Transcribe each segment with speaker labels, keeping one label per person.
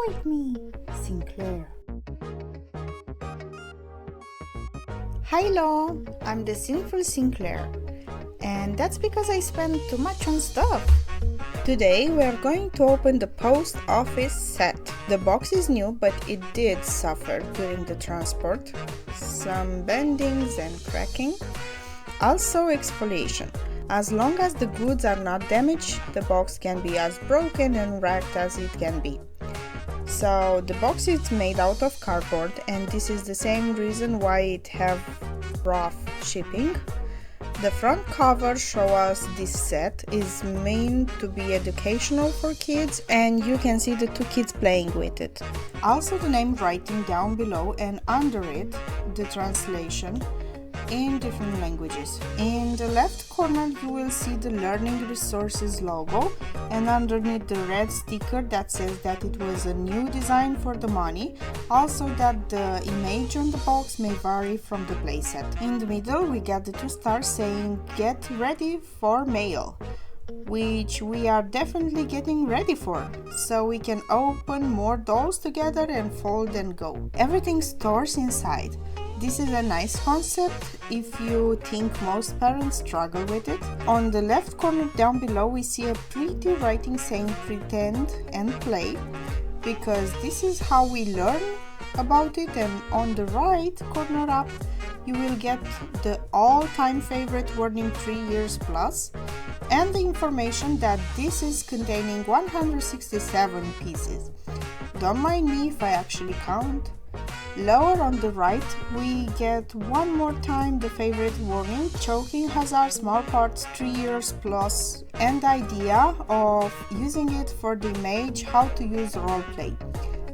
Speaker 1: with me, Sinclair. Hello, I'm the sinful Sinclair, and that's because I spend too much on stuff. Today we are going to open the post office set. The box is new, but it did suffer during the transport. Some bendings and cracking. Also exfoliation. As long as the goods are not damaged, the box can be as broken and wrecked as it can be. So the box is made out of cardboard, and this is the same reason why it have rough shipping. The front cover shows us this set is meant to be educational for kids, and you can see the two kids playing with it. Also the name writing down below, and under it the translation in different languages. In the left corner you will see the Learning Resources logo, and underneath the red sticker that says that it was a new design for the money. Also that the image on the box may vary from the playset. In the middle we got the two stars saying get ready for mail, which we are definitely getting ready for, so we can open more dolls together and fold and go. Everything stores inside. This is a nice concept if you think most parents struggle with it. On the left corner down below we see a pretty writing saying pretend and play, because this is how we learn about it. And on the right corner up you will get the all-time favorite warning 3 years plus, and the information that this is containing 167 pieces. Don't mind me if I actually count. Lower on the right we get one more time the favorite warning, choking hazard, small parts 3 years plus, and the idea of using it for the image how to use role play,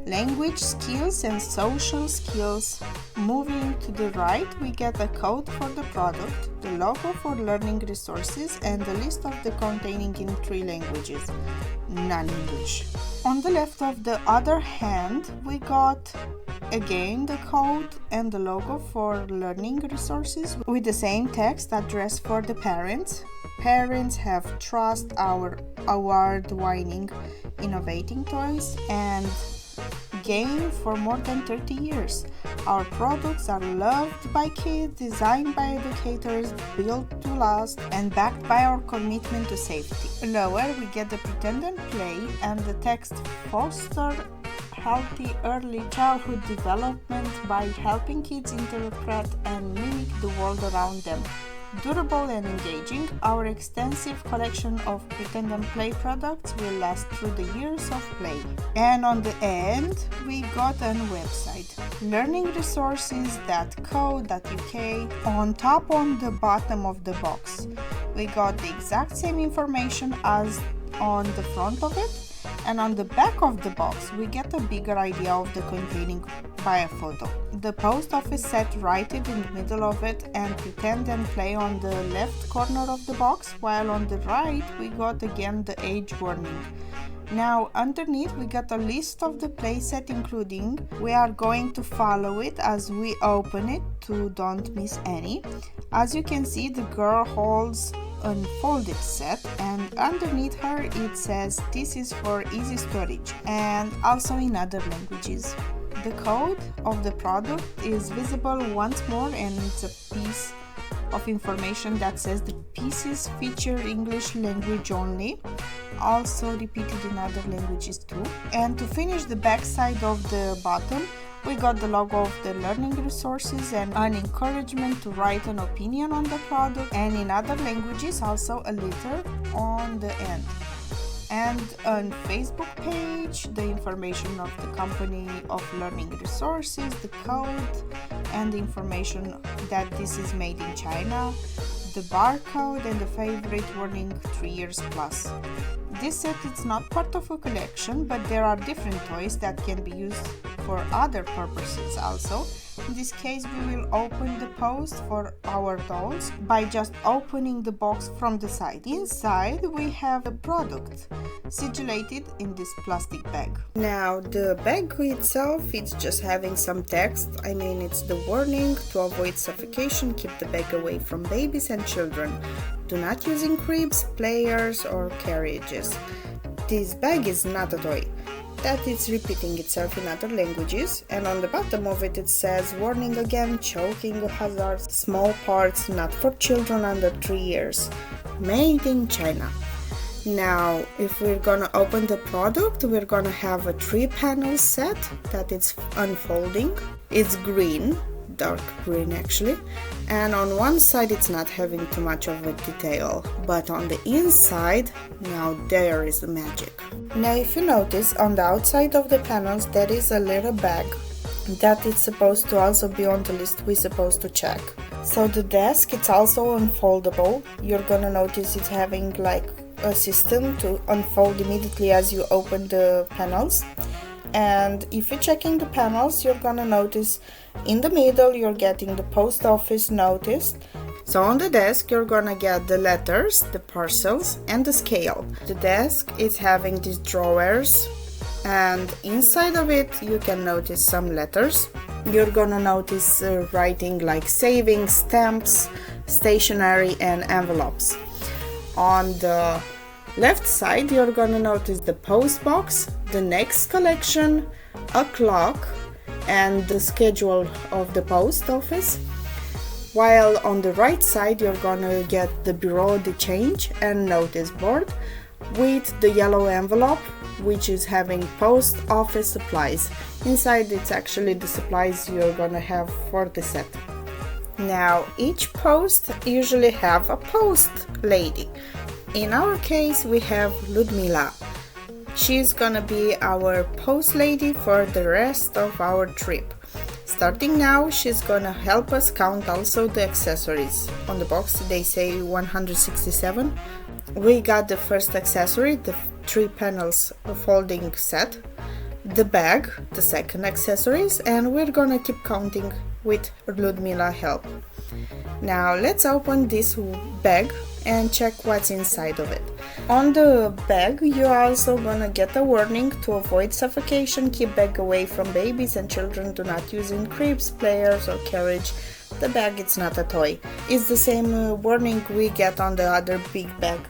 Speaker 1: language skills and social skills. Moving to the right we get a code for the product, the logo for Learning Resources, and the list of the containing in 3 languages, non-English. On the left of the other hand we got again the code and the logo for Learning Resources with the same text addressed for the parents. Parents have trust our award-winning innovating toys and game for more than 30 years. Our products are loved by kids, designed by educators, built to last, and backed by our commitment to safety. Lower we get the pretend and play and the text foster healthy early childhood development by helping kids interpret and mimic the world around them. Durable and engaging, our extensive collection of pretend and play products will last through the years of play. And on the end we got a website, learningresources.co.uk. On top, on the bottom of the box we got the exact same information as on the front of it, and on the back of the box we get a bigger idea of the containing by a photo. The post office set right in the middle of it, and pretend and play on the left corner of the box, while on the right we got again the age warning. Now underneath we got a list of the playset, including we are going to follow it as we open it to don't miss any. As you can see, the girl holds unfolded set, and underneath her it says this is for easy storage, and also in other languages. The code of the product is visible once more, and it's a piece of information that says the pieces feature English language only, also repeated in other languages too. And to finish the back side of the bottom we got the logo of the Learning Resources and an encouragement to write an opinion on the product, and in other languages also a letter on the end. And on Facebook page, the information of the company of Learning Resources, the code, and the information that this is made in China, the barcode, and the favorite warning 3 years plus. This set is not part of a collection, but there are different toys that can be used for other purposes also. In this case we will open the post for our dolls by just opening the box from the side. Inside we have the product sigillated in this plastic bag. Now the bag itself, it's just having some text. I mean, it's the warning to avoid suffocation, keep the bag away from babies and children. Do not use in cribs, players or carriages. This bag is not a toy. that it's repeating itself in other languages, and on the bottom of it says warning again, choking hazard, small parts not for children under 3 years, made in China. Now if we're gonna open the product, we're gonna have a 3-panel set that it's unfolding. It's green, dark green actually, and on one side it's not having too much of a detail, but on the inside, now there is the magic. Now if you notice, on the outside of the panels there is a little bag that it's supposed to also be on the list we're supposed to check. So the desk, it's also unfoldable. You're gonna notice it's having like a system to unfold immediately as you open the panels. And if you're checking the panels, you're gonna notice in the middle you're getting the post office notice. So on the desk you're gonna get the letters, the parcels, and the scale. The desk is having these drawers, and inside of it you can notice some letters. You're gonna notice writing like savings, stamps, stationery, and envelopes. On the left side you're gonna notice the post box, the next collection, a clock, and the schedule of the post office. While on the right side you're gonna get the bureau de change and notice board with the yellow envelope, which is having post office supplies. Inside it's actually the supplies you're gonna have for the set. Now each post usually have a post lady. In our case we have Ludmila. She's gonna be our post lady for the rest of our trip. Starting now, she's gonna help us count also the accessories. On the box they say 167. We got the first accessory, the 3 panels folding set, the bag, the second accessories, and we're gonna keep counting with Ludmila help. Now let's open this bag and check what's inside of it. On the bag you're also gonna get a warning to avoid suffocation, keep bag away from babies and children, do not use in cribs, players or carriage. The bag, it's not a toy. It's the same warning we get on the other big bag.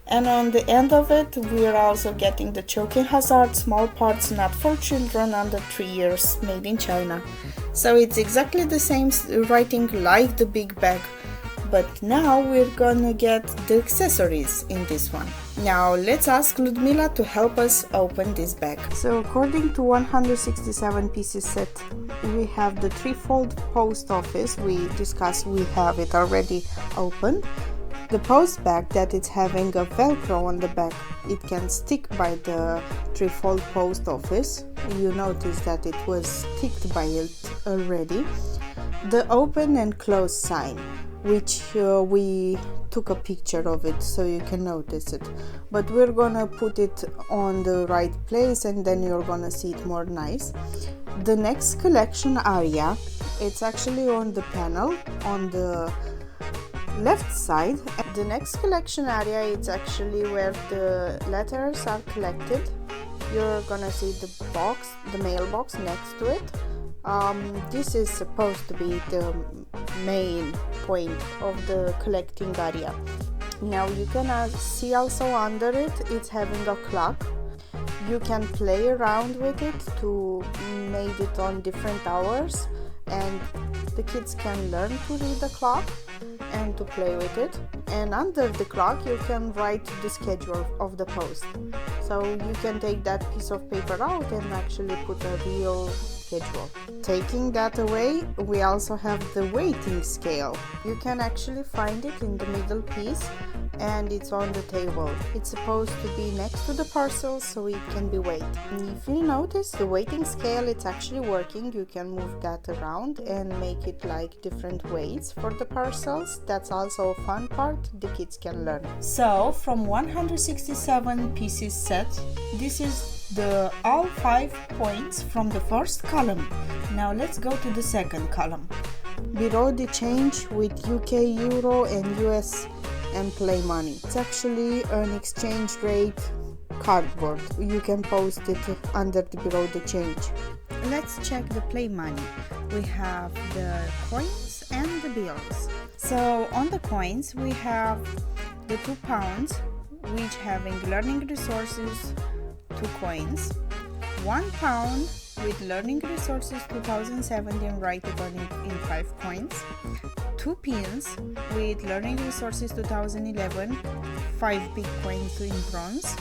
Speaker 1: And on the end of it we are also getting the choking hazard, small parts not for children under 3 years, made in China. So it's exactly the same writing like the big bag, but now we're gonna get the accessories in this one. Now let's ask Ludmila to help us open this bag. So according to 167 pieces set, we have the 3-fold post office. We discussed, we have it already open. The post bag that it's having a velcro on the back, it can stick by the 3-fold post office. You notice that it was sticked by it already. The open and close sign, which we took a picture of it so you can notice it, but we're gonna put it on the right place and then you're gonna see it more nice. The next collection area, it's actually on the panel on the left side. The next collection area, it's actually where the letters are collected. You're gonna see the box, the mailbox next to it. This is supposed to be the main point of the collecting area. Now you can see also under it, it's having a clock. You can play around with it to make it on different hours, and the kids can learn to read the clock and to play with it. And under the clock you can write the schedule of the post, so you can take that piece of paper out and actually put a real schedule. Taking that away, we also have the weighting scale. You can actually find it in the middle piece and it's on the table. It's supposed to be next to the parcel so it can be weighed. And if you notice, the weighting scale, it's actually working. You can move that around and make it like different weights for the parcels. That's also a fun part the kids can learn. So from 167 pieces set, this is the all 5 points from the first column. Now let's go to the second column. Bureau de change with UK euro and US and play money. It's actually an exchange rate cardboard. You can post it under the bureau de change. Let's check the play money. We have the coins and the bills. So on the coins we have the £2, which having learning resources, 2 coins. £1 with learning resources 2017, write it on it in 5 coins. 2 pins with learning resources 2011, 5 big coins in bronze.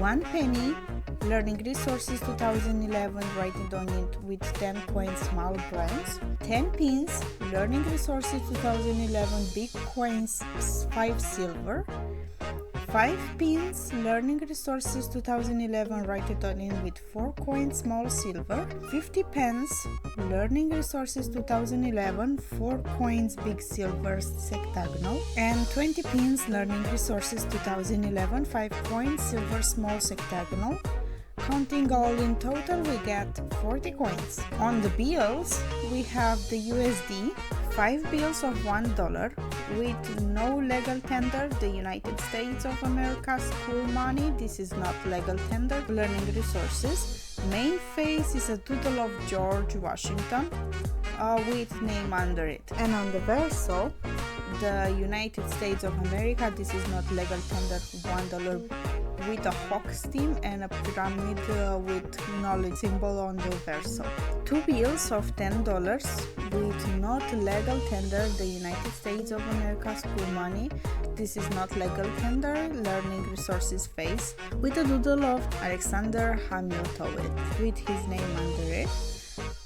Speaker 1: 1 penny, learning resources 2011, write it on it with 10 coins, small bronze. 10 pins, learning resources 2011, big coins, 5 silver. 5 pins, learning resources 2011, write it on in with 4 coins, small silver. 50 pence, learning resources 2011, 4 coins, big silver, sectagonal. And 20 pins, learning resources 2011, 5 coins, silver, small, sectagonal. Counting all in total, we get 40 coins. On the bills, we have the USD, 5 bills of $1 with no legal tender, the United States of America school money, this is not legal tender, learning resources. Main face is a doodle of George Washington with name under it. And on the verso, the United States of America, this is not legal tender, $1 with a hawk stem and a pyramid with knowledge symbol on the verso. 2 bills of $10 with not legal tender, the United States of America school money, this is not legal tender, learning resources face with a doodle of Alexander Hamilton with his name under it.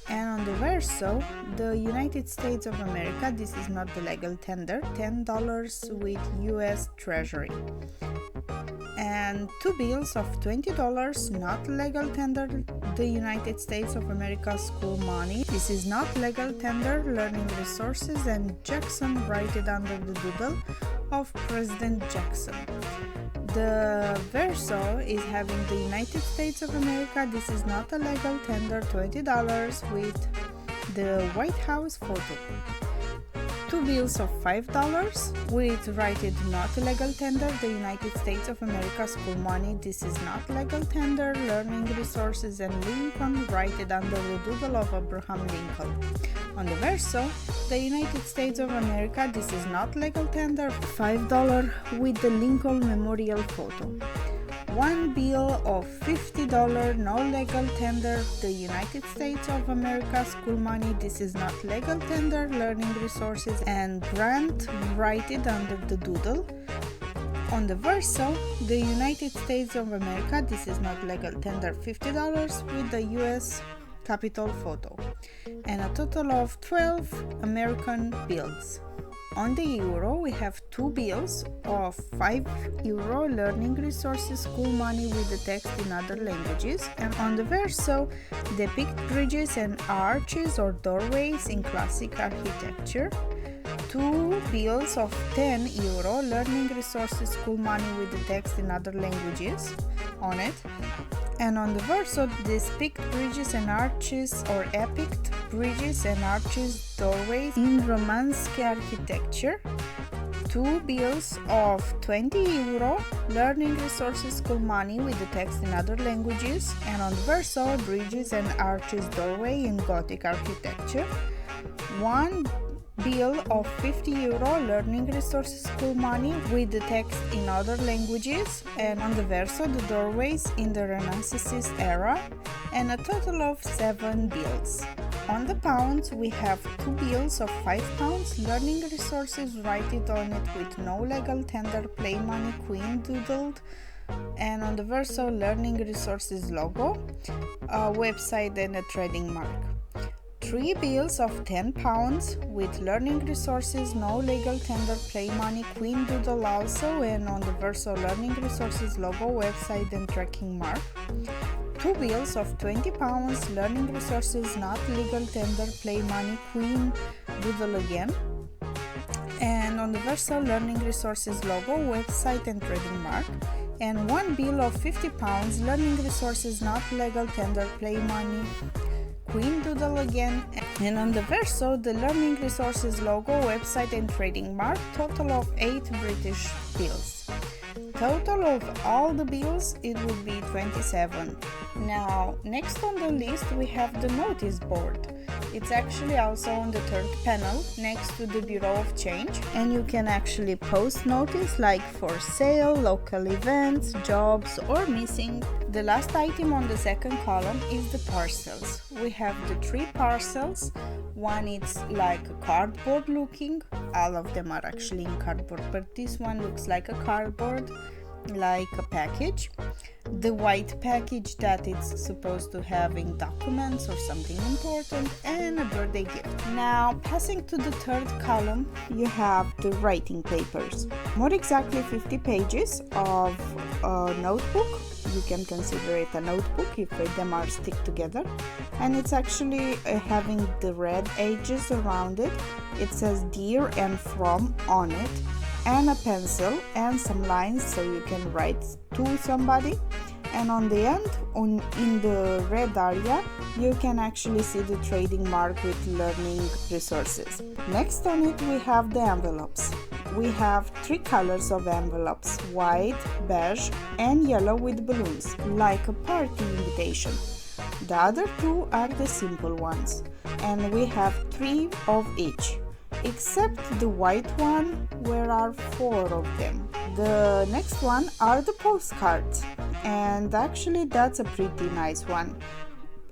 Speaker 1: And on the verso, the United States of America, this is not the legal tender, $10 with US Treasury. And 2 bills of $20, not legal tender, the United States of America school money, this is not legal tender, learning resources, and Jackson, write it under the doodle of President Jackson. The verso is having the United States of America, this is not a legal tender, $20 with the White House photo. 2 bills of $5 with write it not legal tender, the United States of America school money, this is not legal tender, learning resources, and Lincoln, write it under the doodle of Abraham Lincoln. On the verso, the United States of America, this is not legal tender, $5 with the Lincoln Memorial photo. 1 bill of $50, no legal tender, the United States of America school money, this is not legal tender, learning resources, and Grant, write it under the doodle. On the verso, the United States of America, this is not legal tender, $50 with the US Capitol photo, and a total of 12 American bills. On the euro, we have 2 bills of €5, learning resources, school money with the text in other languages. And on the verso, depict bridges and arches or doorways in classic architecture. 2 bills of €10, learning resources, school money with the text in other languages on it. And on the verso, depict bridges and arches or epic bridges and arches, doorways in Romanesque architecture. 2 bills of €20, learning resources, school money with the text in other languages. And on the verso, bridges and arches, doorway in Gothic architecture. 1 bill of €50, learning resources, school money with the text in other languages, and on the verso, the doorways in the Renaissance era, and a total of 7 bills. On the pounds, we have 2 bills of £5, learning resources, write it on it with no legal tender, play money, queen doodled, and on the verso, learning resources logo, a website, and a trading mark. 3 bills of £10 with learning resources, no legal tender, play money, queen doodle also, and on the verso, learning resources logo, website, and tracking mark. 2 bills of £20, learning resources, not legal tender, play money, queen doodle again, and on the verso, learning resources logo, website, and trading mark. And 1 bill of £50, learning resources, not legal tender, play money, queen doodle again, and on the verso, the learning resources logo, website, and trading mark, total of 8 British bills. Total of all the bills, it would be 27. Now, next on the list we have the notice board. It's actually also on the third panel next to the Bureau of Change, and you can actually post notice like for sale, local events, jobs, or missing. The last item on the second column is the parcels. We have the 3 parcels. One is like a cardboard looking. All of them are actually in cardboard, but this one looks like a cardboard, like a package. The white package that it's supposed to having documents or something important, and a birthday gift. Now, passing to the third column, you have the writing papers. More exactly 50 pages of a notebook. You can consider it a notebook if them are stick together, and it's actually having the red edges around it. It says dear and from on it, and a pencil and some lines so you can write to somebody. And on the end, in the red area, you can actually see the trading mark with learning resources. Next on it, we have the envelopes. We have 3 colors of envelopes: white, beige, and yellow with balloons, like a party invitation. The other 2 are the simple ones, and we have 3 of each, except the white one, where are 4 of them. The next one are the postcards, and actually that's a pretty nice one.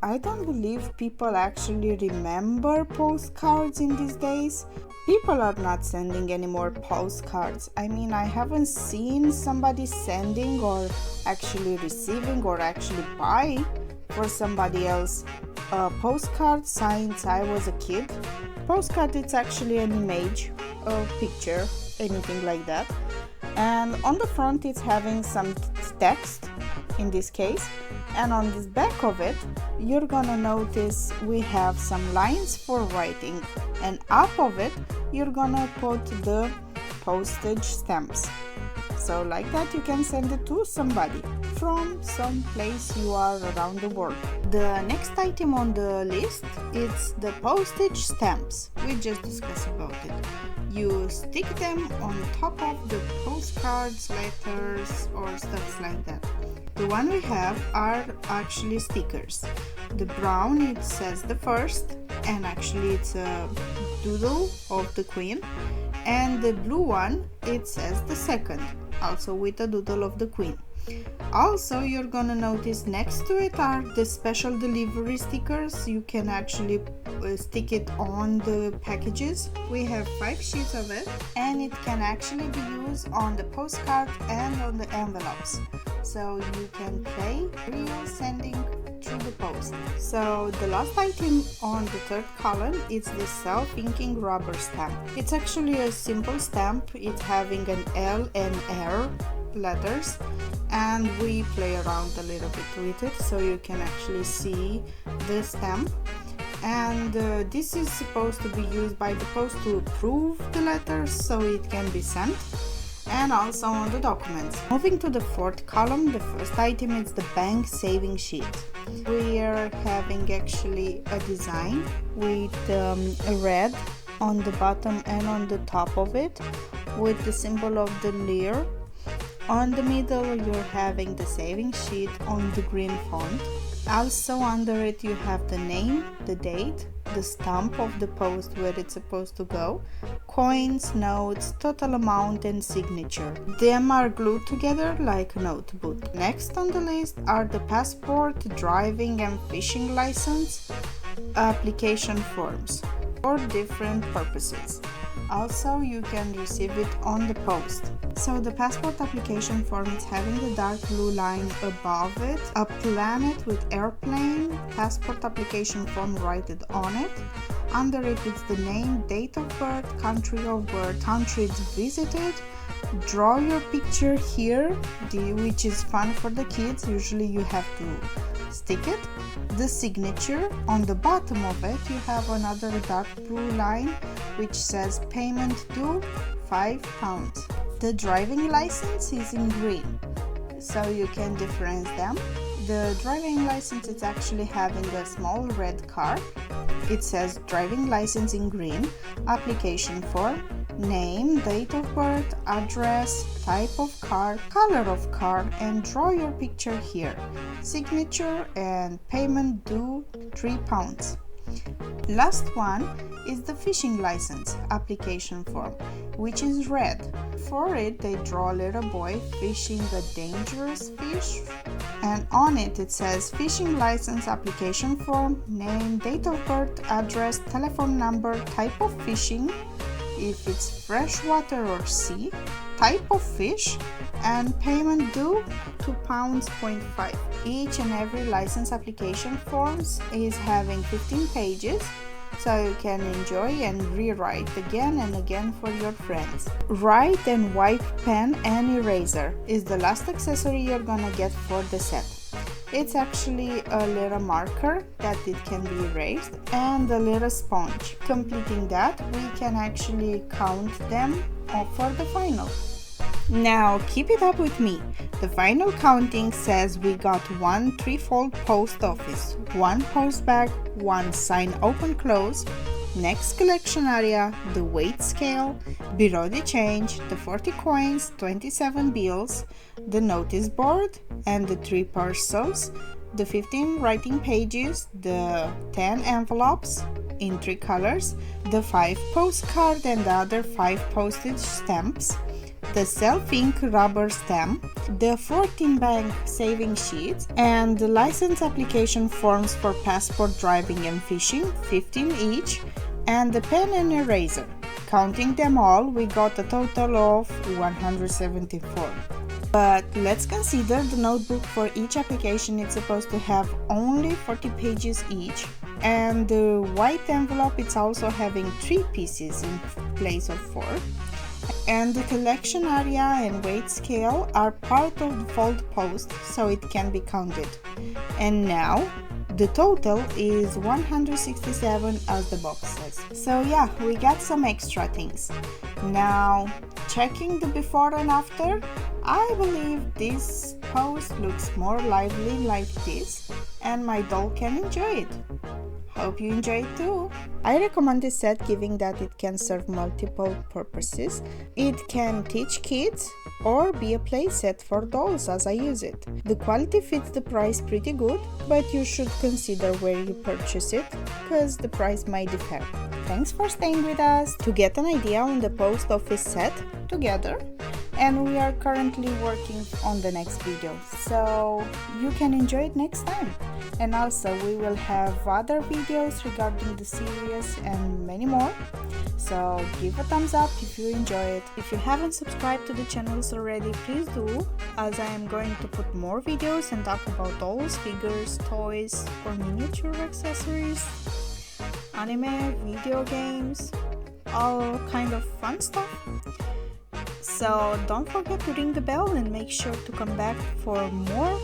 Speaker 1: I don't believe people actually remember postcards in these days. People are not sending any more postcards. I mean, I haven't seen somebody sending or actually receiving or actually buy for somebody else a postcard since I was a kid. Postcard, it's actually an image, a picture, anything like that. And on the front it's having some text in this case, and on this back of it you're gonna notice we have some lines for writing, and up of it you're gonna put the postage stamps. So like that you can send it to somebody from some place you are around the world. The next item on the list is the postage stamps. We just discussed about it. You stick them on top of the postcards, letters, or stuff like that. The one we have are actually stickers. The brown, it says the first, and actually it's a doodle of the queen. And the blue one, it says the second, also with a doodle of the queen. Also, you're gonna notice next to it are the special delivery stickers. You can actually stick it on the packages. We have 5 sheets of it, and it can actually be used on the postcard and on the envelopes. So you can play real sending through the post. So the last item on the third column is the self-inking rubber stamp. It's actually a simple stamp. It's having an L and R letters, and we play around a little bit with it so you can actually see the stamp. And this is supposed to be used by the post to approve the letters so it can be sent, and also on the documents. Moving to the fourth column, the first item is the bank saving sheet. We are having actually a design with a red on the bottom and on the top of it with the symbol of the lire. On the middle you're having the saving sheet on the green font. Also under it you have the name, the date, the stamp of the post where it's supposed to go, coins, notes, total amount, and signature. Them are glued together like a notebook. Next on the list are the passport, driving and fishing license application forms for different purposes. Also, you can receive it on the post. So the passport application form is having the dark blue line above it, a planet with airplane, passport application form right on it. Under it is the name, date of birth, country of birth, countries visited. Draw your picture here, which is fun for the kids. Usually you have to stick it. The signature. On the bottom of it you have another dark blue line which says payment due £5. The driving license is in green, so you can difference them. The driving license is actually having a small red car. It says driving license in green, application form, name, date of birth, address, type of card, color of card, and draw your picture here. Signature and payment due £3. Last one is the fishing license application form, which is red. For it, they draw a little boy fishing a dangerous fish, and on it says fishing license application form, name, date of birth, address, telephone number, type of fishing, if it's freshwater or sea, type of fish, and payment due £2.5. Each and every license application forms is having 15 pages, so you can enjoy and rewrite again and again for your friends. Write and wipe pen and eraser is the last accessory you're gonna get for the set. It's actually a little marker that it can be erased and a little sponge. Completing that, we can actually count them for the final. Now keep it up with me. The final counting says we got 1 3-fold post office, 1 post bag, 1 sign open close, next collection area, the weight scale, below the change, the 40 coins, 27 bills, the notice board and the 3 parcels, the 15 writing pages, the 10 envelopes in 3 colors, the 5 postcard and the other 5 postage stamps, the self-ink rubber stamp, the 14 bank saving sheets, and the license application forms for passport, driving and fishing, 15 each, and the pen and eraser. Counting them all, we got a total of 174. But let's consider the notebook for each application. It's supposed to have only 40 pages each, and the white envelope it's also having 3 pieces in place of 4. And the collection area and weight scale are part of the fold post, so it can be counted. And now the total is 167 as the box says. So yeah, we got some extra things. Now checking the before and after, I believe this post looks more lively like this, and my doll can enjoy it. Hope you enjoy it too. I recommend this set, given that it can serve multiple purposes. It can teach kids or be a play set for dolls as I use it. The quality fits the price pretty good, but you should consider where you purchase it, because the price might differ. Thanks for staying with us to get an idea on the post office set together, and we are currently working on the next video, so you can enjoy it next time. And also we will have other videos regarding the series and many more, so give a thumbs up if you enjoy it. If you haven't subscribed to the channels already, please do, as I am going to put more videos and talk about dolls, figures, toys, or miniature accessories, anime, video games, all kind of fun stuff. So don't forget to ring the bell and make sure to come back for more.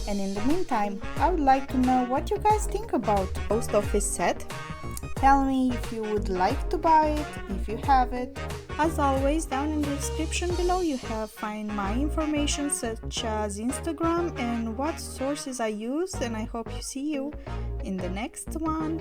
Speaker 1: And in the meantime, I would like to know what you guys think about the post office set. Tell me if you would like to buy it, if you have it. As always, down in the description below you have find my information such as Instagram and what sources I use, and I hope you see you in the next one.